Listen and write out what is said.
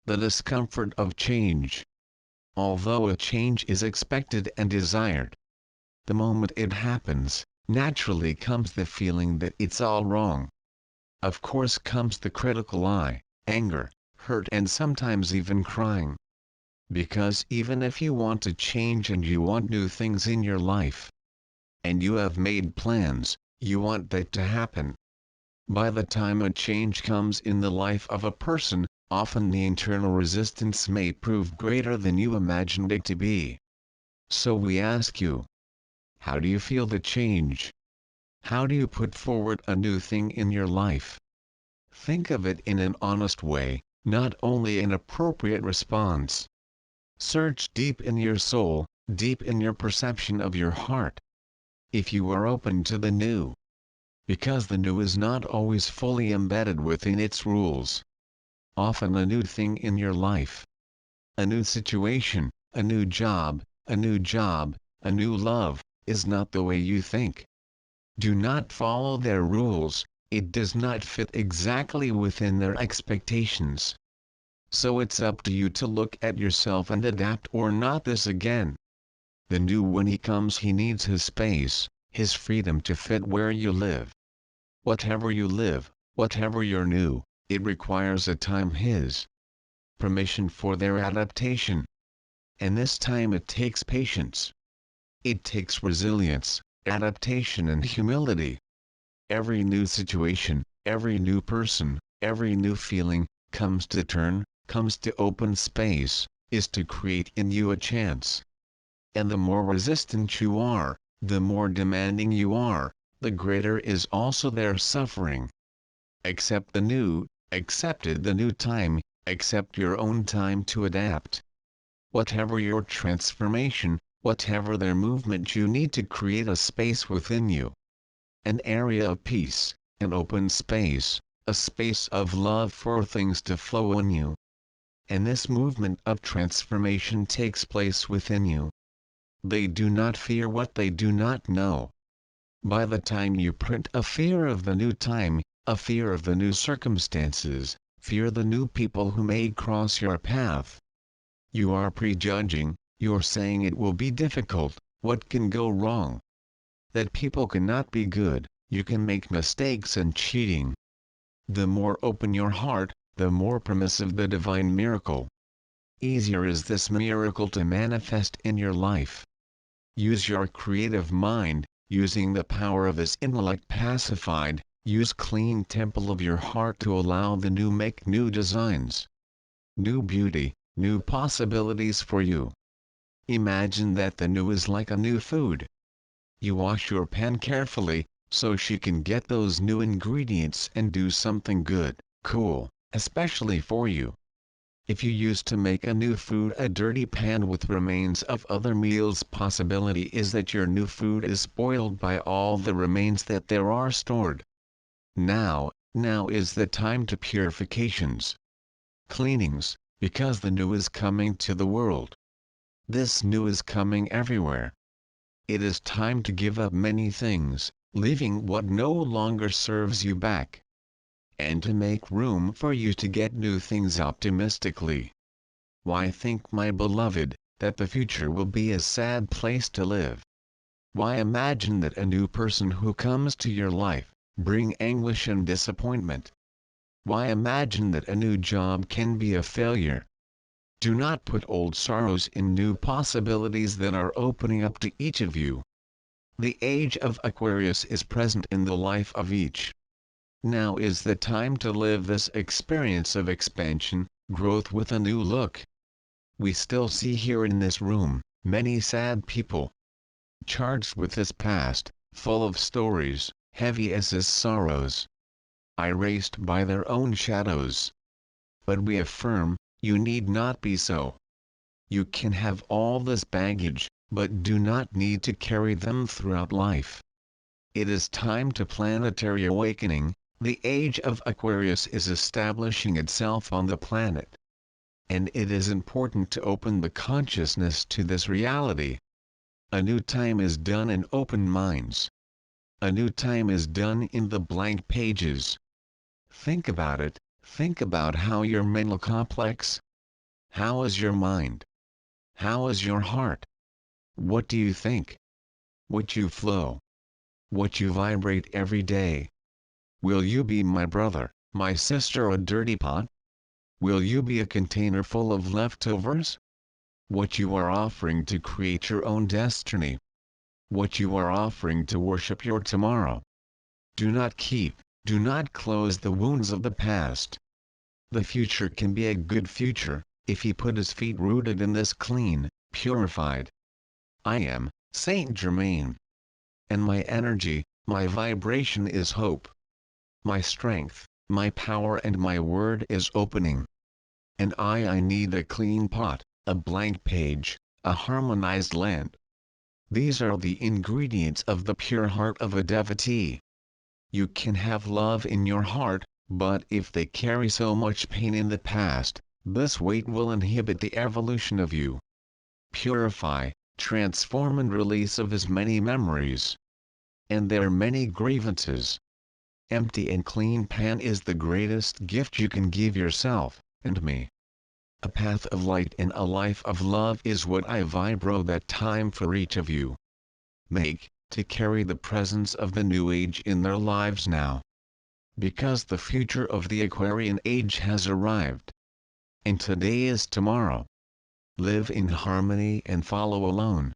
the discomfort of change. Although a change is expected and desired, the moment it happens, naturally comes the feeling that it's all wrong. Of course comes the critical eye, anger, hurt and sometimes even crying. Because even if you want to change and you want new things in your life, and you have made plans, you want that to happen. By the time a change comes in the life of a person, often the internal resistance may prove greater than you imagined it to be. So we ask you, how do you feel the change? How do you put forward a new thing in your life? Think of it in an honest way, not only an appropriate response. Search deep in your soul, deep in your perception of your heart. If you are open to the new, because the new is not always fully embedded within its rules. Often a new thing in your life, a new situation, a new job, a new love, is not the way you think. Do not follow their rules, it does not fit exactly within their expectations. So it's up to you to look at yourself and adapt or not this again. The new, when he comes, he needs his space, his freedom to fit where you live. Whatever you live, whatever you're new, it requires a time, his permission for their adaptation. And this time it takes patience. It takes resilience, adaptation and humility. Every new situation, every new person, every new feeling, comes to turn, comes to open space, is to create in you a chance. And the more resistant you are, the more demanding you are, the greater is also their suffering. Accept the new, accepted the new time, accept your own time to adapt. Whatever your transformation, whatever their movement, you need to create a space within you. An area of peace, an open space, a space of love for things to flow in you. And this movement of transformation takes place within you. They do not fear what they do not know. By the time you print a fear of the new time, a fear of the new circumstances, fear the new people who may cross your path, you are prejudging, you're saying it will be difficult, what can go wrong? That people cannot be good, you can make mistakes and cheating. The more open your heart, the more permissive the divine miracle. Easier is this miracle to manifest in your life. Use your creative mind, using the power of this intellect pacified, use clean temple of your heart to allow the new, make new designs. New beauty, new possibilities for you. Imagine that the new is like a new food. You wash your pan carefully, so she can get those new ingredients and do something good, cool, especially for you. If you used to make a new food a dirty pan with remains of other meals, possibility is that your new food is spoiled by all the remains that there are stored. Now is the time to purifications, cleanings, because the new is coming to the world. This new is coming everywhere. It is time to give up many things, leaving what no longer serves you back, and to make room for you to get new things optimistically. Why think, my beloved, that the future will be a sad place to live? Why imagine that a new person who comes to your life bring anguish and disappointment? Why imagine that a new job can be a failure? Do not put old sorrows in new possibilities that are opening up to each of you. The age of Aquarius is present in the life of each. Now is the time to live this experience of expansion, growth with a new look. We still see here in this room many sad people, charged with his past, full of stories, heavy as his sorrows, erased by their own shadows. But we affirm, you need not be so. You can have all this baggage, but do not need to carry them throughout life. It is time to planetary awakening. The age of Aquarius is establishing itself on the planet. And it is important to open the consciousness to this reality. A new time is done in open minds. A new time is done in the blank pages. Think about it, think about how your mental complex, How is your mind? How is your heart? What do you think? What you flow? What you vibrate every day? Will you be my brother, my sister, a dirty pot? Will you be a container full of leftovers? What you are offering to create your own destiny? What you are offering to worship your tomorrow? Do not close the wounds of the past. The future can be a good future, if he put his feet rooted in this clean, purified. I am Saint Germain. And my energy, my vibration is hope. My strength, my power and my word is opening. And I need a clean pot, a blank page, a harmonized land. These are the ingredients of the pure heart of a devotee. You can have love in your heart, but if they carry so much pain in the past, this weight will inhibit the evolution of you. Purify, transform and release of as many memories. And there are many grievances. Empty and clean pan is the greatest gift you can give yourself, and me. A path of light and a life of love is what I vibro that time for each of you. Make, to carry the presence of the new age in their lives now. Because the future of the Aquarian age has arrived. And today is tomorrow. Live in harmony and follow alone.